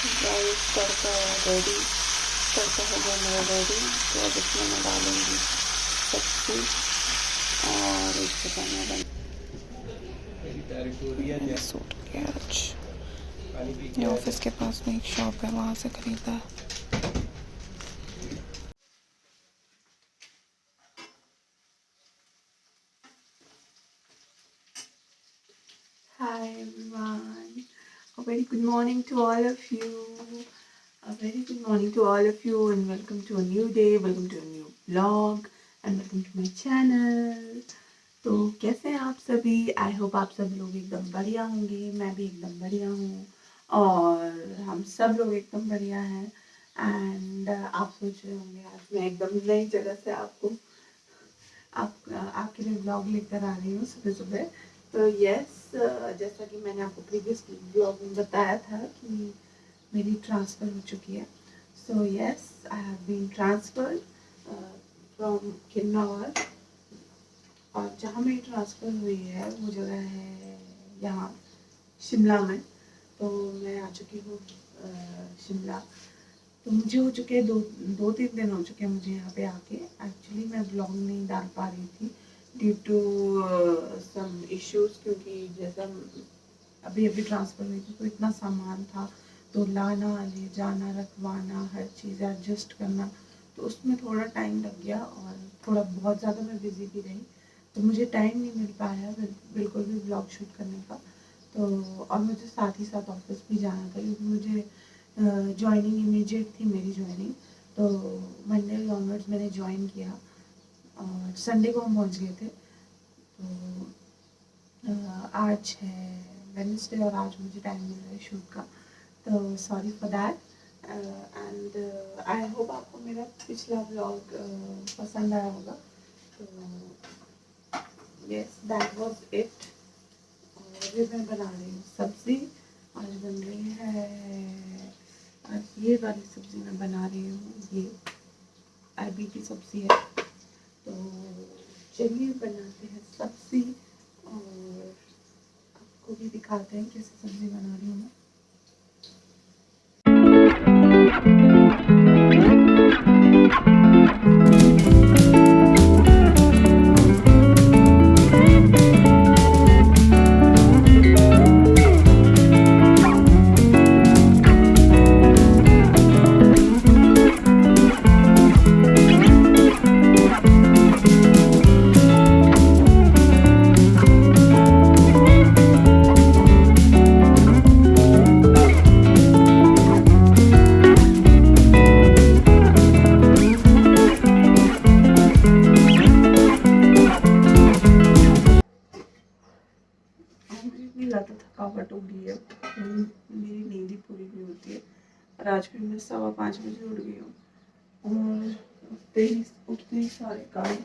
Guys तड़का ready, तड़का हो गया मेरा रेडी। तो अब इसमें मैं डालूँगी सब्जी और इसके साथ मैं सूट के आज ये ऑफिस के पास में एक शॉप है, वहाँ से खरीदा है। Hi everyone, a very good morning to all of you. A very good morning to all of you and welcome to a new day, welcome to a new vlog and welcome to my channel. तो कैसे हैं आप सभी? I hope आप सब लोग एकदम बढ़िया होंगे। मैं भी एकदम बढ़िया हूँ और हम सब लोग एकदम बढ़िया हैं। एंड आप सोच रहे होंगे आज मैं एकदम नई जगह से आपके लिए व्लॉग लेकर आ रही हूँ सुबह सुबह। तो यस, जैसा कि मैंने आपको प्रीवियस व्लॉग में बताया था कि मेरी ट्रांसफ़र हो चुकी है। So yes, I have been transferred from Kinnaur, और जहाँ मेरी ट्रांसफ़र हुई है वो जगह है यहाँ शिमला में। तो मैं आ चुकी हूँ शिमला। तो मुझे हो चुके हैं दो तीन दिन हो चुके हैं मुझे यहाँ पे आके। एक्चुअली मैं ब्लॉग नहीं डाल पा रही थी ड्यू टू सम इश्यूज़, क्योंकि जैसा अभी ट्रांसफ़र हुई थी तो इतना सामान था, तो लाना ले जाना रखवाना हर चीज़ एडजस्ट करना, तो उसमें थोड़ा टाइम लग गया और थोड़ा बहुत ज़्यादा मैं बिज़ी भी रही, तो मुझे टाइम नहीं मिल पाया बिल्कुल भी ब्लॉग शूट करने का। तो और मुझे साथ ही साथ ऑफिस भी जाना था क्योंकि मुझे जॉइनिंग इमीडिएट थी मेरी जॉइनिंग। तो मंडे ऑनवर्ड्स मैंने ज्वाइन किया और संडे को हम पहुंच गए थे। तो आज है वेडनेसडे और आज मुझे टाइम मिल रहा है शूट का, तो sorry for that. And I hope आपको मेरा पिछला व्लॉग पसंद आया होगा। तो यस, दैट वाज इट। और अभी मैं बना रही हूँ सब्ज़ी। आज बन रही है, आज ये वाली सब्ज़ी मैं बना रही हूँ, ये अरबी की सब्ज़ी है। तो चलिए बनाते हैं सब्ज़ी और आपको भी दिखाते हैं कैसे सब्ज़ी बना रही हूँ मैं। ज़्यादा थकावट हो गई है, मेरी नींद ही पूरी नहीं होती है। और आज भी मैं 5:15 बजे उठ गई हूँ और उठते ही सारे काम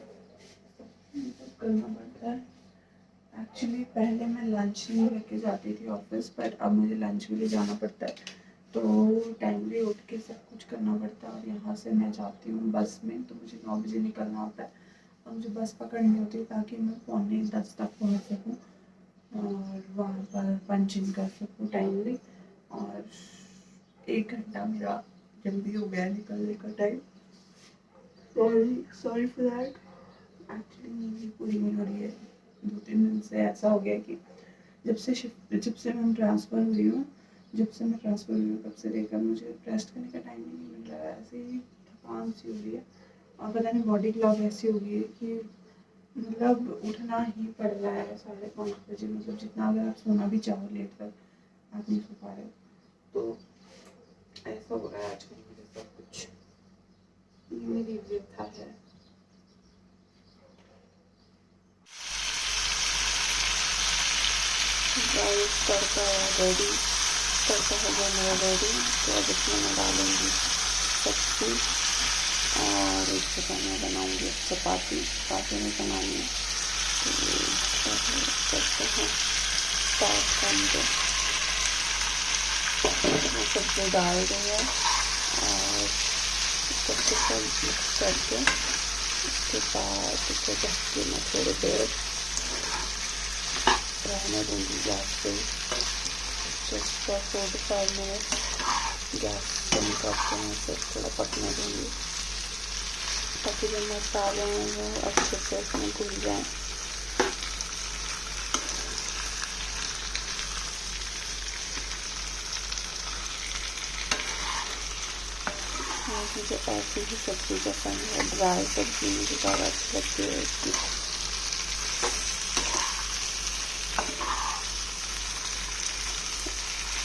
करना पड़ता है। एक्चुअली पहले मैं लंच नहीं लेके जाती थी ऑफिस, पर अब मुझे लंच भी ले जाना पड़ता है, तो टाइमली उठ के सब कुछ करना पड़ता है। और यहाँ से मैं जाती हूँ बस में, तो मुझे 9 बजे निकलना होता है और मुझे बस पकड़नी होती है ताकि मैं 9:45 तक पहुँच सकूँ और वहाँ पर पंच इन कर सकूँ टाइमली। और 1 घंटा मेरा जल्दी हो गया निकलने का time. Sorry for that. Actually नींद पूरी नहीं हो रही है। 2-3 दिन से ऐसा हो गया कि जब से मैं ट्रांसफ़र हुई हूँ तब से लेकर मुझे रेस्ट करने का टाइम ही नहीं मिल रहा है। ऐसे ही थकान सी हो रही है और पता नहीं बॉडी क्लॉक ऐसी हो गई है कि मतलब उठना ही पड़ रहा है 5:30 बजे। मतलब जितना अगर आप सोना भी चाहो लेट तक आप नहीं सो पा रहे हो, तो ऐसा हो रहा है आजकल मेरे सब कुछ। मेरी व्यथा है। गाइस तड़का रेडी, तड़का हो गया मेरा रेडी। तो अब इसमें मैं डालूँगी सब्जी और इसके साथ मैं बनाऊँगी चपाती में बनानी है। तो करते हैं स्टार्ट करके। मैं सब्जी डाल रही है और सबके साथ मिक्स करके उसके बाद इसे ढक के मैं थोड़ी देर रहने दूँगी गैस पे, just for 4 to 5 minutes। Gas कम करके मैं इसे थोड़ा पकने दूँगी ताकि जो मसाले हैं वो अच्छे से इसमें घुल जाएँ। मुझे ऐसी ही सब्ज़ी पसंद है, ड्राई सब्ज़ी मुझे ज़्यादा अच्छी लगती है इसकी।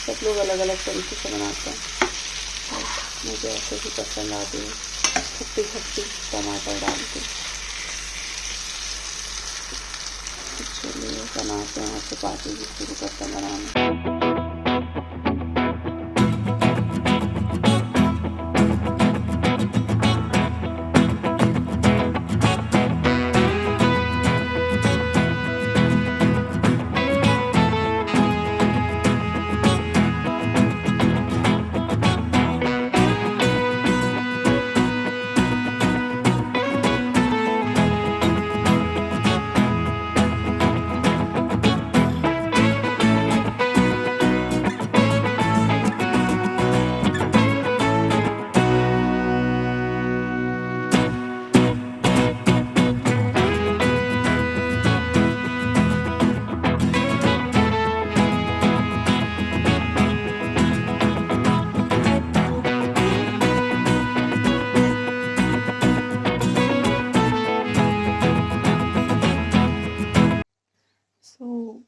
सब लोग अलग अलग तरीके से बनाते हैं, मुझे ऐसे ही पसंद आती है, खट्टी खट्टी टमाटर डाल के। चलिए बनाते हैं, चपाती भी शुरू करते हैं बनाना।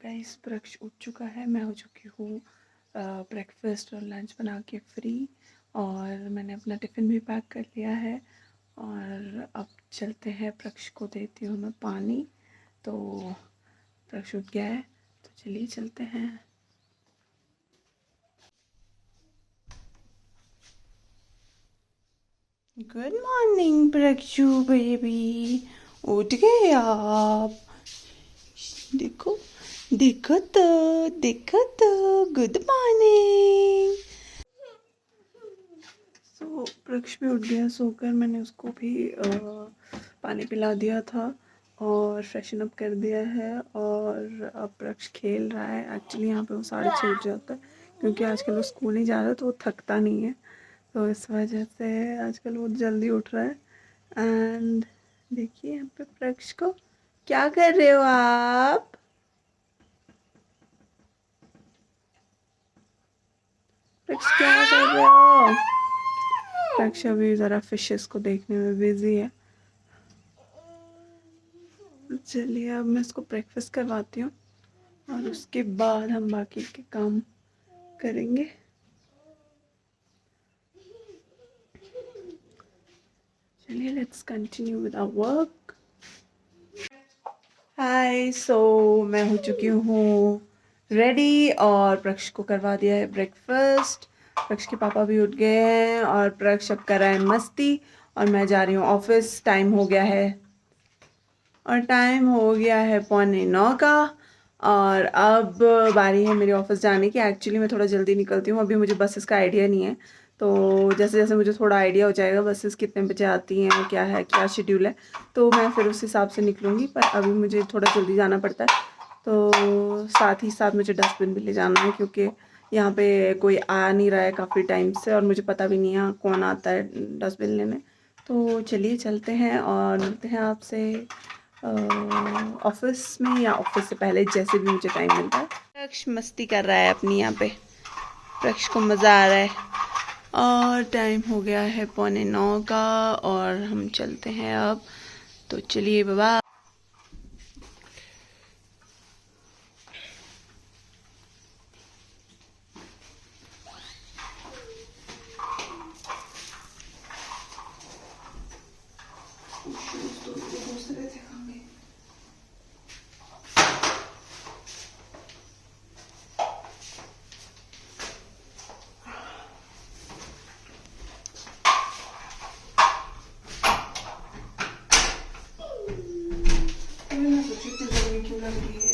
गाइस प्रक्ष उठ चुका है, मैं हो चुकी हूँ ब्रेकफास्ट और लंच बना के फ्री, और मैंने अपना टिफ़िन भी पैक कर लिया है। और अब चलते हैं, प्रक्ष को देती हूँ मैं पानी। तो प्रक्ष उठ गया है, तो चलिए चलते हैं। गुड मॉर्निंग प्रक्षु बेबी, उठ गए आप? देखो देखो तो गुड मॉर्निंग। सो प्रक्ष भी उठ गया सोकर, मैंने उसको भी पानी पिला दिया था और फ्रेशन अप कर दिया है। और अब प्रक्ष खेल रहा है। एक्चुअली यहाँ पे वो 6:30 उठ जाता है, क्योंकि आजकल वो स्कूल नहीं जा रहा तो वो थकता नहीं है, तो इस वजह से आजकल वो जल्दी उठ रहा है। एंड देखिए यहाँ पे प्रक्ष को, क्या कर रहे हो आप? प्रक्ष क्या कर रहे हो? प्रक्ष अभी ज़रा फिशेस को देखने में बिजी है। चलिए अब मैं इसको ब्रेकफास्ट करवाती हूँ और उसके बाद हम बाकी के काम करेंगे। चलिए let's continue with our work. Hi, so मैं हो चुकी हूँ रेडी और प्रक्ष को करवा दिया है ब्रेकफास्ट। प्रक्ष के पापा भी उठ गए हैं और प्रक्ष अब कर रहा है मस्ती, और मैं जा रही हूँ ऑफिस। टाइम हो गया है 8:45 का, और अब बारी है मेरे ऑफिस जाने की। एक्चुअली मैं थोड़ा जल्दी निकलती हूँ, अभी मुझे बसेस का आइडिया नहीं है, तो जैसे जैसे मुझे थोड़ा आइडिया हो जाएगा बसेस कितने बजे आती हैं, क्या है, क्या शेड्यूल है, तो मैं फिर उस हिसाब से निकलूँगी। पर अभी मुझे थोड़ा जल्दी जाना पड़ता है, तो साथ ही साथ मुझे डस्टबिन भी ले जाना है, क्योंकि यहाँ पे कोई आ नहीं रहा है काफ़ी टाइम से, और मुझे पता भी नहीं है कौन आता है डस्टबिन लेने। तो चलिए चलते हैं और मिलते हैं आपसे ऑफिस में, या ऑफिस से पहले, जैसे भी मुझे टाइम मिलता है। प्रक्ष मस्ती कर रहा है अपनी यहाँ पे, प्रक्ष को मज़ा आ रहा है। और टाइम हो गया है 8:45 का, और हम चलते हैं अब। तो चलिए बाबा।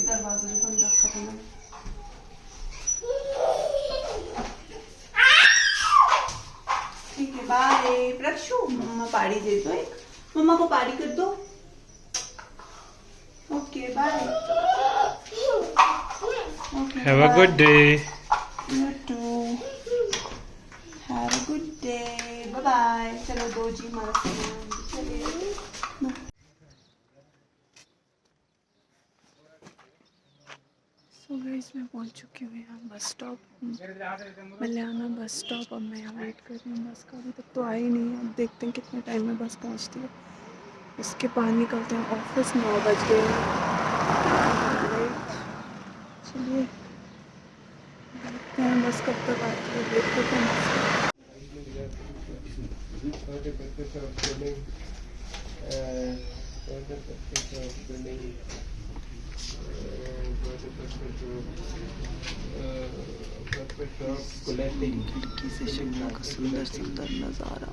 दरवाजा भी बंद रखा था मैंने। ठीक है, बाय प्रक्षु। मम्मा पाड़ी दे दो, एक मम्मा को पाड़ी कर दो। Okay bye. Have a good day. You too. Have लो जी हमारा सामान, चलिए। सो गाइस मैं पहुंच चुकी हूँ यहाँ बस स्टॉप, मल्याना बस स्टॉप। अब मैं यहाँ वेट कर रही हूँ बस का, अभी तक तो आई नहीं है। अब देखते हैं कितने टाइम में बस पहुँचती है, उसके बाद निकलते हैं ऑफिस। 9 बज गए हैं। चलिए देखते हैं बस कब तक आती है, वेट करते हैं बस का। खिड़की से शिमला का सुंदर सुंदर नज़ारा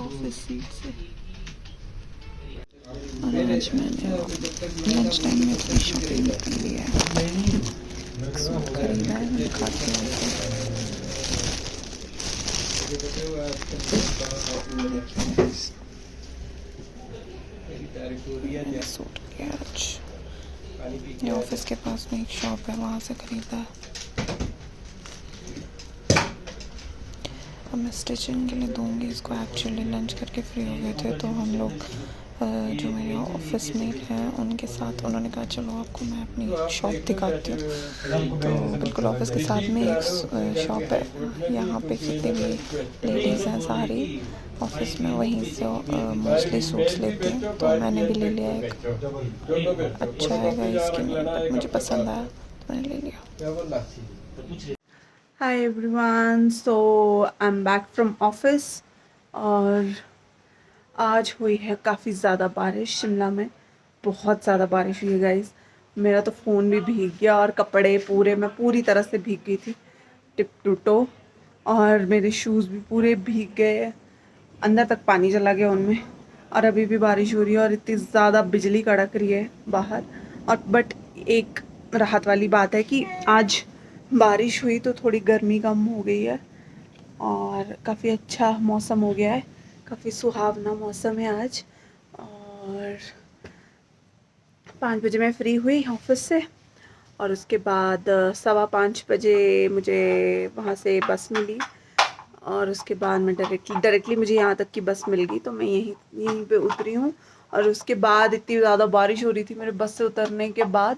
ऑफिस सीट से। और आज मैंने लंच टाइम में अपनी शॉपिंग कर लिया है, खरीदा है, मैं खाते हैं। मैंने सूट लिया आज, ये ऑफिस के पास में एक शॉप है, वहाँ से खरीदा है। अब मैं स्टिचिंग के लिए दूंगी इसको। एक्चुअली लंच करके फ्री हो गए थे तो हम लोग जो मेरे ऑफिस मेट हैं उनके साथ, उन्होंने कहा चलो आपको मैं अपनी शॉप दिखाती हूँ। तो बिल्कुल ऑफिस के साथ में एक शॉप है, यहाँ पे जितनी भी लेडीज़ हैं सारी ऑफिस में वहीं से मोस्टली सूट्स लेती हैं। तो मैंने भी ले लिया एक, अच्छा है इसकी, बट मुझे पसंद आया तो मैंने ले लिया। Hi everyone, so I am back from office. और आज हुई है काफ़ी ज़्यादा बारिश शिमला में, बहुत ज़्यादा बारिश हुई है गाइस। मेरा तो फ़ोन भी भीग गया और कपड़े पूरे, मैं पूरी तरह से भीग गई थी टिप टू टो, और मेरे शूज़ भी पूरे भीग गए, अंदर तक पानी चला गया उनमें। और अभी भी बारिश हो रही है और इतनी ज़्यादा बिजली कड़क रही है बाहर। और बट एक राहत वाली बात है कि आज बारिश हुई तो थोड़ी गर्मी कम हो गई है और काफ़ी अच्छा मौसम हो गया है, काफ़ी सुहावना मौसम है आज। और 5 बजे मैं फ्री हुई ऑफिस से, और उसके बाद 5:15 बजे मुझे वहाँ से बस मिली, और उसके बाद मैं डायरेक्टली मुझे यहाँ तक की बस मिल गई, तो मैं यहीं पे उतरी हूँ। और उसके बाद इतनी ज़्यादा बारिश हो रही थी मेरे बस से उतरने के बाद,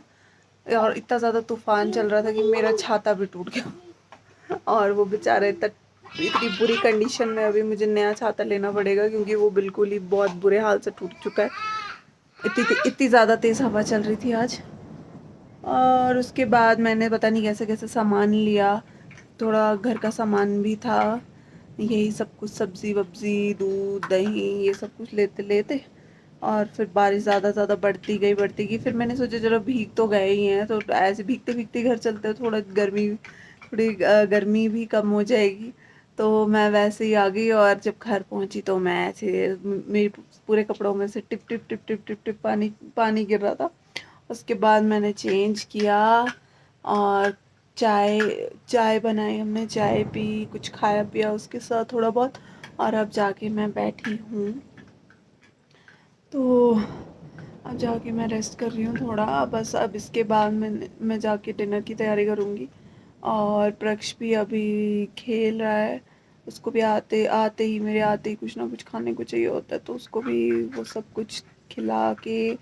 और इतना ज़्यादा तूफान चल रहा था कि मेरा छाता भी टूट गया। और वो बेचारा इतनी बुरी कंडीशन में, अभी मुझे नया छाता लेना पड़ेगा क्योंकि वो बिल्कुल ही बहुत बुरे हाल से टूट चुका है। इतनी ज़्यादा तेज़ हवा चल रही थी आज। और उसके बाद मैंने पता नहीं कैसे कैसे सामान लिया, थोड़ा घर का सामान भी था, यही सब कुछ, सब्ज़ी वब्ज़ी, दूध दही, ये सब कुछ लेते लेते, और फिर बारिश ज़्यादा बढ़ती गई। फिर मैंने सोचा चलो भीग तो गए ही हैं तो ऐसे भीगते भीगते घर चलते, थोड़ी गर्मी भी कम हो जाएगी। तो मैं वैसे ही आ गई, और जब घर पहुंची तो मैं ऐसे, मेरे पूरे कपड़ों में से tip tip tip tip tip tip पानी गिर रहा था। उसके बाद मैंने चेंज किया और चाय बनाई, हमने चाय पी, कुछ खाया पिया उसके साथ थोड़ा बहुत, और अब जाके मैं बैठी हूँ। तो अब जाके मैं रेस्ट कर रही हूँ थोड़ा, बस अब इसके बाद मैं जाके डिनर की तैयारी करूँगी। और प्रक्ष भी अभी खेल रहा है, उसको भी आते ही कुछ ना कुछ खाने को चाहिए होता है, तो उसको भी वो सब कुछ खिला के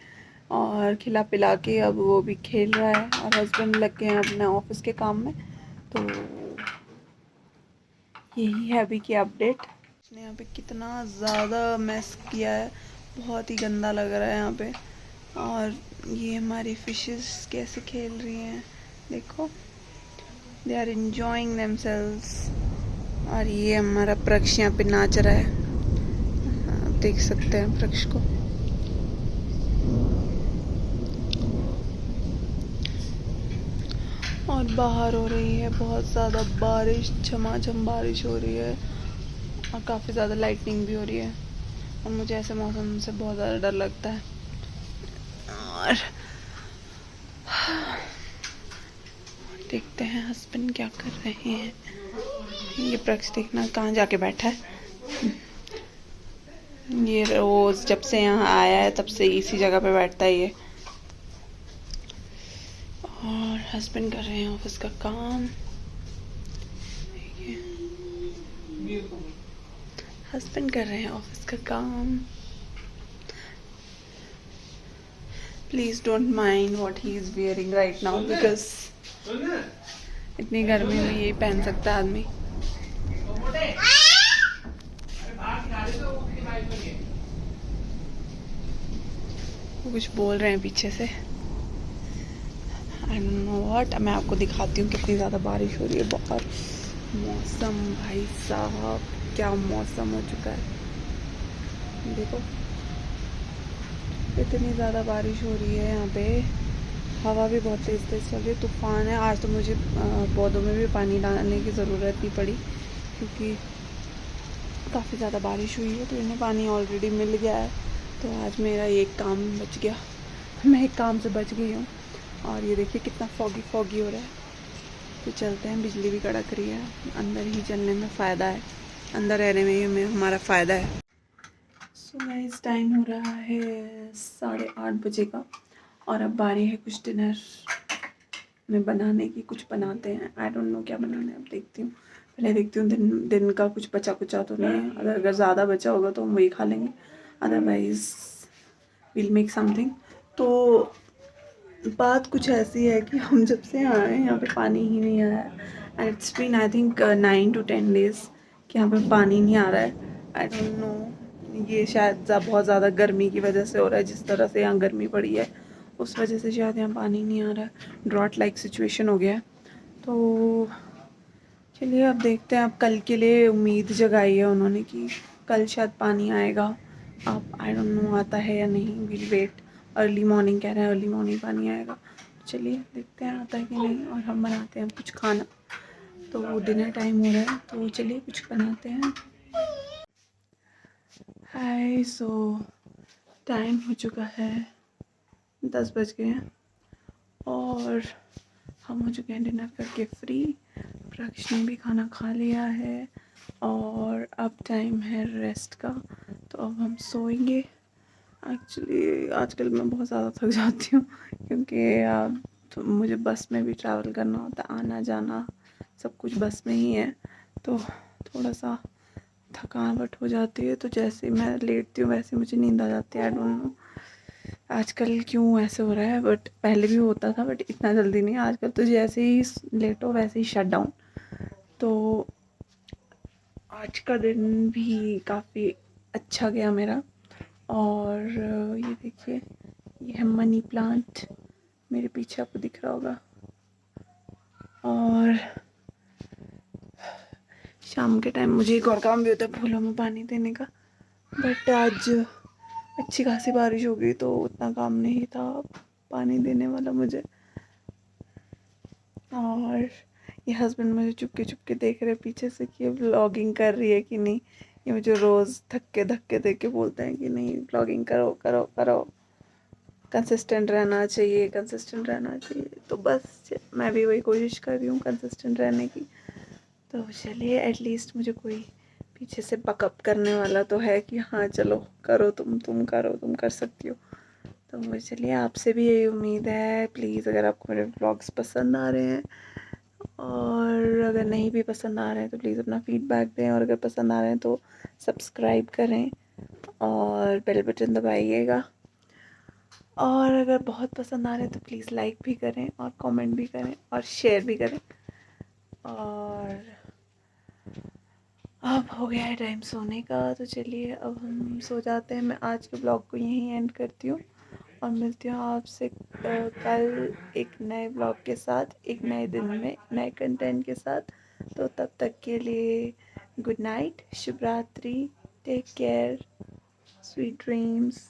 और खिला पिला के अब वो भी खेल रहा है। और हस्बैंड लग गए हैं अपने ऑफिस के काम में। तो यही है अभी की अपडेट। इसने यहाँ पे कितना ज़्यादा मैस किया है, बहुत ही गंदा लग रहा है यहाँ पे। और ये हमारी फिशेस कैसे खेल रही हैं, देखो, दे आर एंजॉइंग देमसेल्व्स। और ये हमारा प्रक्ष यहाँ पे नाच रहा है, आप देख सकते हैं प्रक्ष को। और बाहर हो रही है बहुत ज़्यादा बारिश, झमाझम बारिश हो रही है, और काफ़ी ज़्यादा लाइटनिंग भी हो रही है, और मुझे ऐसे मौसम से बहुत ज़्यादा डर लगता है। और देखते हैं हस्बैंड क्या कर रहे हैं। ये प्रक्ष देखना कहाँ जाके बैठा है, ये रोज़ जब से यहाँ आया है तब से इसी जगह पे बैठता है ये। और हस्बैंड कर रहे हैं ऑफिस का काम। हस्बैंड कर रहे हैं ऑफिस का काम. Please don't mind what he is wearing right now because इतनी गर्मी में यही पहन सकता है आदमी. वो कुछ बोल रहे हैं पीछे से. I don't know what. मैं आपको दिखाती हूँ कितनी ज़्यादा बारिश हो रही है बाहर. मौसम भाई साहब क्या मौसम हो चुका है. देखो इतनी ज़्यादा बारिश हो रही है यहाँ पे. हवा भी बहुत तेज़ तेज़ चल रही है. तूफ़ान है. आज तो मुझे पौधों में भी पानी डालने की ज़रूरत नहीं पड़ी क्योंकि काफ़ी ज़्यादा बारिश हुई है तो इन्हें पानी ऑलरेडी मिल गया है. तो आज मेरा एक काम बच गया. मैं एक काम से बच गई हूँ. और ये देखिए कितना फॉगी हो रहा है. तो चलते हैं. बिजली भी कड़क रही है. अंदर ही चलने में फ़ायदा है. अंदर रहने में ही हमारा फ़ायदा है. सो गाइस टाइम हो रहा है 8:30 बजे का. और अब बारी है कुछ डिनर में बनाने की. कुछ बनाते हैं. आई डोंट नो क्या बनाना है. अब देखती हूँ. पहले देखती हूँ दिन का कुछ बचा कुचा तो नहीं है. अगर ज़्यादा बचा होगा तो हम वही खा लेंगे. Otherwise will make something. तो बात कुछ ऐसी है कि हम जब से आए हैं यहाँ पे पानी ही नहीं आया है. And it's been I think 9 to 10 days कि यहाँ पे पानी नहीं आ रहा है. I don't know. ये शायद बहुत ज़्यादा गर्मी की वजह से हो रहा है. जिस तरह से यहाँ गर्मी पड़ी है उस वजह से शायद यहाँ पानी नहीं आ रहा है. ड्रॉट लाइक सिचुएशन हो गया है. तो चलिए अब देखते हैं. अब कल के लिए उम्मीद जगाई है उन्होंने कि कल शायद पानी आएगा. अब आई डोंट नो आता है या नहीं. Will wait. अर्ली मॉर्निंग कह रहे हैं. अर्ली मॉर्निंग पानी आएगा. चलिए देखते हैं आता है कि नहीं. और हम बनाते हैं कुछ खाना. तो डिनर टाइम हो रहा है तो चलिए कुछ बनाते हैं. हाय. सो टाइम हो चुका है 10 बज गए हैं और हम हो चुके हैं डिनर करके फ्री. प्रकाश ने भी खाना खा लिया है और अब टाइम है रेस्ट का. तो अब हम सोएंगे. एक्चुअली आजकल मैं बहुत ज़्यादा थक जाती हूँ क्योंकि तो मुझे बस में भी ट्रैवल करना होता है. आना जाना सब कुछ बस में ही है. तो थोड़ा सा थकावट हो जाती है. तो जैसे मैं लेटती हूँ वैसे मुझे नींद आ जाती है. आई डोंट नो आजकल क्यों ऐसे हो रहा है. बट पहले भी होता था बट इतना जल्दी नहीं. आजकल तो जैसे ही लेटो वैसे ही शट डाउन. तो आज का दिन भी काफ़ी अच्छा गया मेरा. और ये देखिए ये है मनी प्लांट मेरे पीछे आपको दिख रहा होगा. और शाम के टाइम मुझे एक और काम भी होता है फूलों में पानी देने का. बट आज अच्छी खासी बारिश हो गई तो उतना काम नहीं था पानी देने वाला मुझे. और ये हस्बैंड मुझे चुपके देख रहे पीछे से कि ये व्लॉगिंग कर रही है कि नहीं. ये मुझे रोज़ धक्के दे के बोलते हैं कि नहीं व्लॉगिंग करो. कंसिस्टेंट रहना चाहिए. तो बस मैं भी वही कोशिश कर रही हूँ कंसिस्टेंट रहने की. तो चलिए एटलीस्ट मुझे कोई पीछे से बकअप करने वाला तो है कि हाँ चलो करो तुम करो तुम कर सकती हो. तो मुझे चलिए आपसे भी यही उम्मीद है. प्लीज़ अगर आपको मेरे व्लॉग्स पसंद आ रहे हैं और अगर नहीं भी पसंद आ रहे हैं तो प्लीज़ अपना फीडबैक दें. और अगर पसंद आ रहे हैं तो सब्सक्राइब करें और बेल बटन दबाइएगा. और अगर बहुत पसंद आ रहे हैं तो प्लीज़ लाइक भी करें और कमेंट भी करें और शेयर भी करें. और अब हो गया है टाइम सोने का. तो चलिए अब हम सो जाते हैं. मैं आज के ब्लॉग को यहीं एंड करती हूँ और मिलती हूँ आपसे कल एक नए ब्लॉग के साथ एक नए दिन में नए कंटेंट के साथ. तो तब तक के लिए गुड नाइट. शुभ रात्रि. Take care. Sweet dreams.